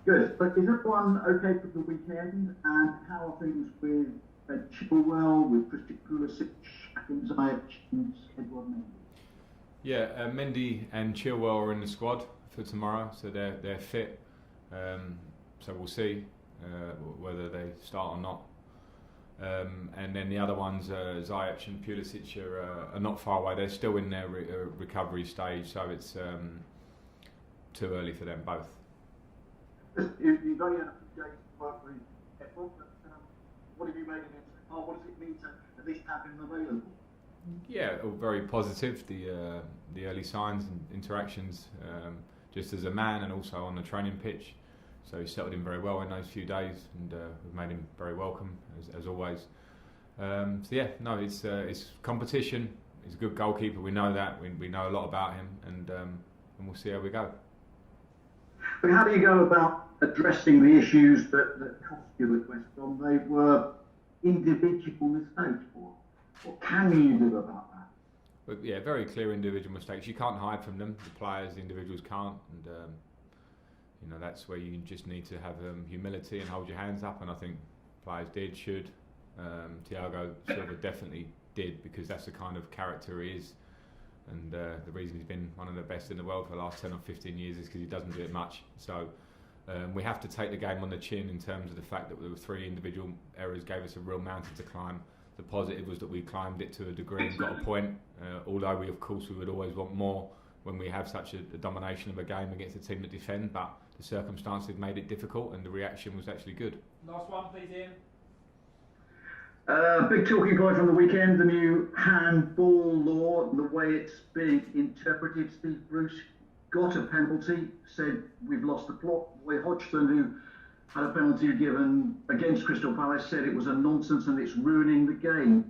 Good. But is everyone okay for the weekend? And how are things with Chilwell, with Christian Pulisic, and Ziyech and Edward Mendy? Yeah, Mendy and Chilwell are in the squad for tomorrow, so they're fit. So we'll see whether they start or not. And then the other ones, Ziyech and Pulisic, are not far away. They're still in their recovery stage, so it's too early for them both. You've only had a few days to work with Edward, but what have you made of it so far? What does it mean to at least have him available? Yeah, all very positive. The early signs and interactions, just as a man and also on the training pitch. So he settled in very well in those few days, and we've made him very welcome as always. So yeah, no, it's competition. He's a good goalkeeper. We know that. We know a lot about him, and we'll see how we go. But how do you go about addressing the issues that cost you the question? They were individual mistakes. What can you do about that? But yeah, very clear individual mistakes. You can't hide from them. The players, the individuals can't, and that's where you just need to have humility and hold your hands up. And I think players should. Thiago Silva definitely did, because that's the kind of character he is. And the reason he's been one of the best in the world for the last 10 or 15 years is because he doesn't do it much. So we have to take the game on the chin in terms of the fact that there were 3 individual errors gave us a real mountain to climb. The positive was that we climbed it to a degree and got a point, although we would always want more when we have such a domination of a game against a team that defend, but the circumstances made it difficult and the reaction was actually good. Last one, please, Ian. Big talking point from the weekend, the new handball law, the way it's being interpreted. Steve Bruce got a penalty, said we've lost the plot. Roy Hodgson, who had a penalty given against Crystal Palace, said it was a nonsense and it's ruining the game.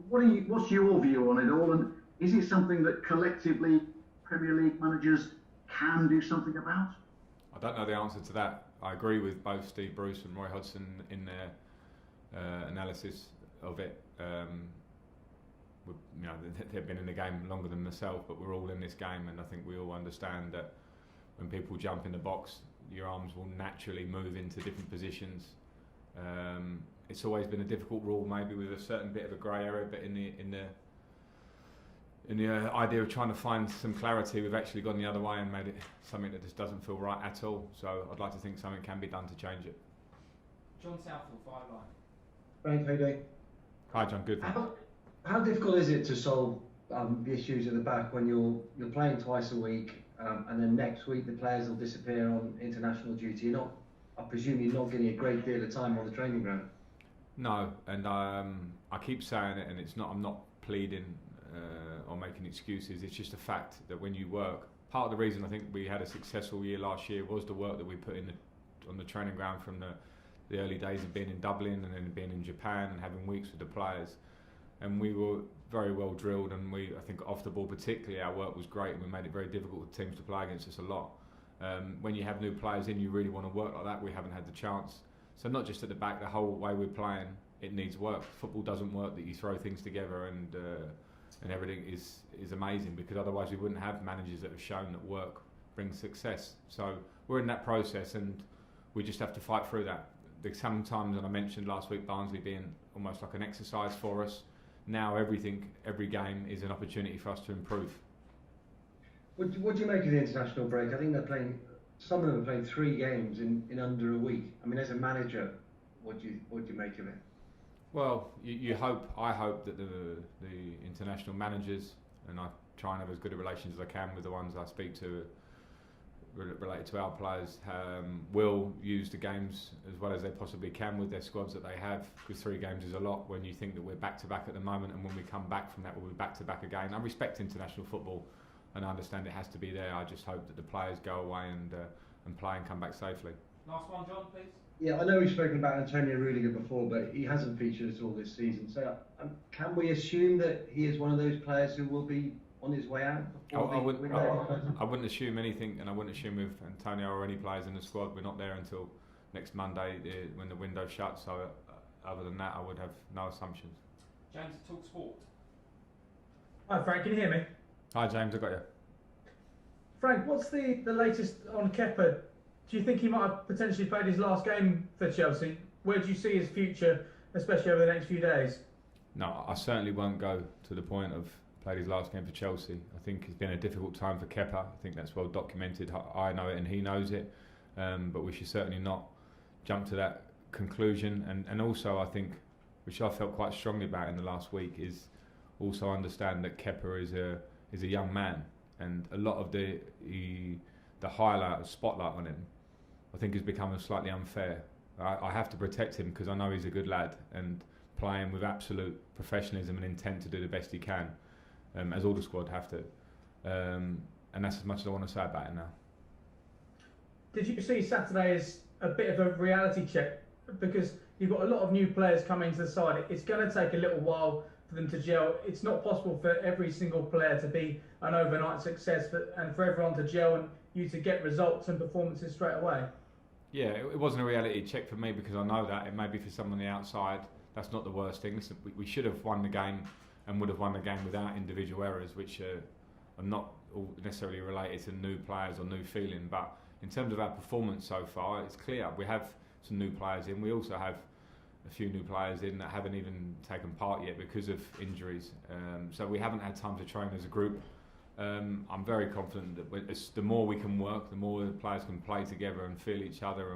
What's your view on it all, and is it something that collectively Premier League managers can do something about? I don't know the answer to that. I agree with both Steve Bruce and Roy Hodgson in their analysis of it. They've been in the game longer than myself, but we're all in this game, and I think we all understand that when people jump in the box, your arms will naturally move into different positions. It's always been a difficult rule, maybe with a certain bit of a grey area, but in the idea of trying to find some clarity, we've actually gone the other way and made it something that just doesn't feel right at all. So I'd like to think something can be done to change it. John Southall, 5 line. Frank, how you doing? Hi John, good. How difficult is it to solve the issues at the back when you're playing twice a week, and then next week the players will disappear on international duty? I presume you're not getting a great deal of time on the training ground. No, and I keep saying it, and I'm not pleading or making excuses. It's just a fact that when you work, part of the reason I think we had a successful year last year was the work that we put in on the training ground from the early days of being in Dublin and then being in Japan and having weeks with the players. And we were very well drilled, and I think off the ball particularly, our work was great, and we made it very difficult for teams to play against us a lot. When you have new players in, you really want to work like that. We haven't had the chance. So not just at the back, the whole way we're playing, it needs work. Football doesn't work that you throw things together and everything is amazing, because otherwise we wouldn't have managers that have shown that work brings success. So we're in that process, and we just have to fight through that. Sometimes, and I mentioned last week, Barnsley being almost like an exercise for us. Now every game is an opportunity for us to improve. What do you make of the international break? I think some of them are playing 3 games in under a week. I mean, as a manager, what do you make of it? Well, I hope that the international managers, and I try and have as good a relations as I can with the ones I speak to related to our players, will use the games as well as they possibly can with their squads that they have, because 3 games is a lot when you think that we're back-to-back at the moment, and when we come back from that we'll be back-to-back again. I respect international football and I understand it has to be there. I just hope that the players go away and play and come back safely. Last one, John, please. Yeah, I know we've spoken about Antonio Rudiger before, but he hasn't featured at all this season. So can we assume that he is one of those players who will be on his way out? I wouldn't assume anything, and I wouldn't assume with Antonio or any players in the squad. We're not there until next Monday when the window shuts. So other than that, I would have no assumptions. James, Talk Sport. Hi Frank, can you hear me? Hi James, I got you. Frank, what's the latest on Kepa Do you think he might have potentially played his last game for Chelsea? Where do you see his future, especially over the next few days? No, I certainly won't go to the point of played his last game for Chelsea. I think it's been a difficult time for Kepa. I think that's well documented. I know it and he knows it. But we should certainly not jump to that conclusion. And also I think, which I felt quite strongly about in the last week, is also understand that Kepa is a young man, and a lot of the spotlight on him, I think, has become slightly unfair. I have to protect him because I know he's a good lad and playing with absolute professionalism and intent to do the best he can, as all the squad have to. And that's as much as I want to say about it now. Did you see Saturday as a bit of a reality check? Because you've got a lot of new players coming to the side. It's going to take a little while for them to gel. It's not possible for every single player to be an overnight success and for everyone to gel and you to get results and performances straight away. Yeah, it wasn't a reality check for me because I know that. It may be for someone on the outside. That's not the worst thing. Listen, we should have won the game and would have won the game without individual errors, which are not all necessarily related to new players or new feeling. But in terms of our performance so far, it's clear we have some new players in. We also have a few new players in that haven't even taken part yet because of injuries. So we haven't had time to train as a group. I'm very confident that the more we can work, the more the players can play together and feel each other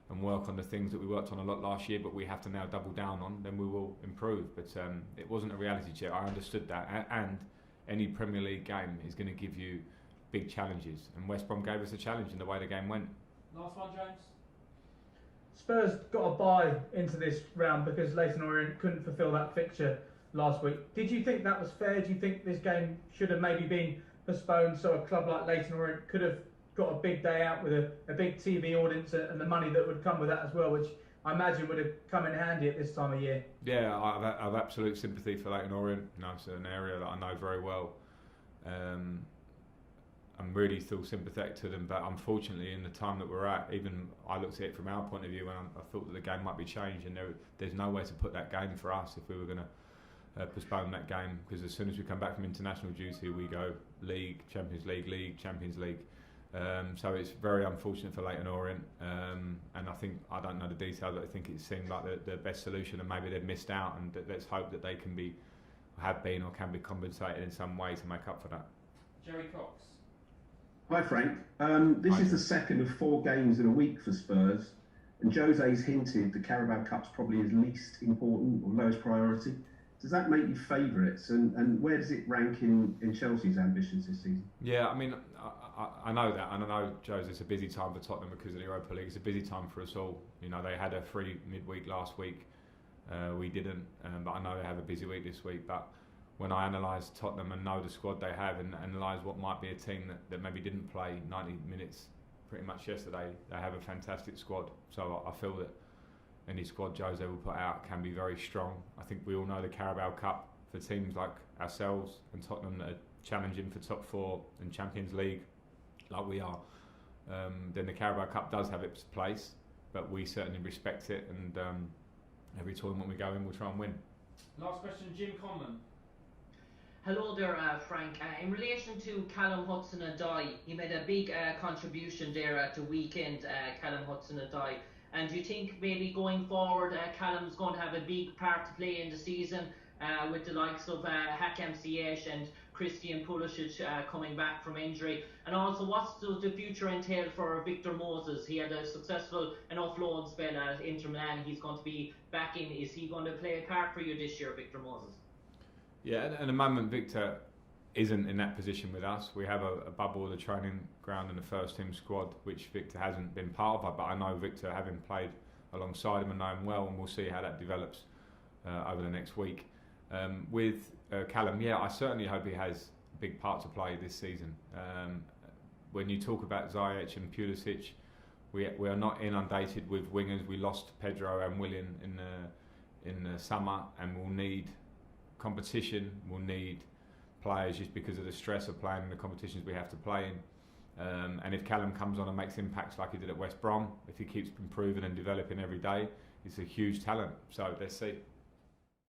and work on the things that we worked on a lot last year, but we have to now double down on, then we will improve. But it wasn't a reality check. I understood that. And any Premier League game is going to give you big challenges. And West Brom gave us a challenge in the way the game went. Last one, James. Spurs got a bye into this round because Leyton Orient couldn't fulfil that fixture last week. Did you think that was fair? Do you think this game should have maybe been postponed so a club like Leyton Orient could have got a big day out with a big TV audience and the money that would come with that as well, which I imagine would have come in handy at this time of year? Yeah, I have absolute sympathy for Leyton Orient. You know, it's an area that I know very well. I'm really still sympathetic to them, but unfortunately in the time that we're at, even I looked at it from our point of view and I thought that the game might be changed, and there's no way to put that game for us if we were going to postpone that game, because as soon as we come back from international duty we go League, Champions League, Champions League. So it's very unfortunate for Leyton Orient, and I don't know the details, but I think it seemed like the best solution, and maybe they've missed out, and let's hope that they can be compensated in some way to make up for that. Jerry Cox. Hi Frank, this is the second of 4 games in a week for Spurs, and Jose's hinted the Carabao Cup's probably his least important or lowest priority. Does that make you favourites, and where does it rank in Chelsea's ambitions this season? Yeah, I mean, I know that, and I know, Jose, it's a busy time for Tottenham because of the Europa League. It's a busy time for us all. You know, they had a free midweek last week. We didn't, but I know they have a busy week this week. But when I analyse Tottenham and know the squad they have, and analyse what might be a team that maybe didn't play 90 minutes pretty much yesterday, they have a fantastic squad. So I feel that any squad Jose will put out can be very strong. I think we all know the Carabao Cup for teams like ourselves and Tottenham that are challenging for top 4 and Champions League like we are. Then the Carabao Cup does have its place, but we certainly respect it, and every tournament we go in we'll try and win. Last question, Jim Conlon. Hello there, Frank. In relation to Callum Hudson-Odoi, he made a big contribution there at the weekend, Callum Hudson-Odoi. And do you think maybe going forward, Callum's going to have a big part to play in the season with the likes of Ziyech and Pulisic coming back from injury? And also, what does the future entail for Victor Moses? He had a successful enough loan spell at Inter Milan. He's going to be back in. Is he going to play a part for you this year, Victor Moses? Yeah, at the moment Victor isn't in that position with us. We have a bubble of the training ground and the first team squad, which Victor hasn't been part of, but I know Victor, having played alongside him and know him well, and we'll see how that develops over the next week. With Callum, yeah, I certainly hope he has a big part to play this season. When you talk about Ziyech and Pulisic, we are not inundated with wingers. We lost Pedro and Willian in the summer, and we'll need competition, we'll need players just because of the stress of playing in the competitions we have to play in. And if Callum comes on and makes impacts like he did at West Brom, if he keeps improving and developing every day, he's a huge talent. So let's see.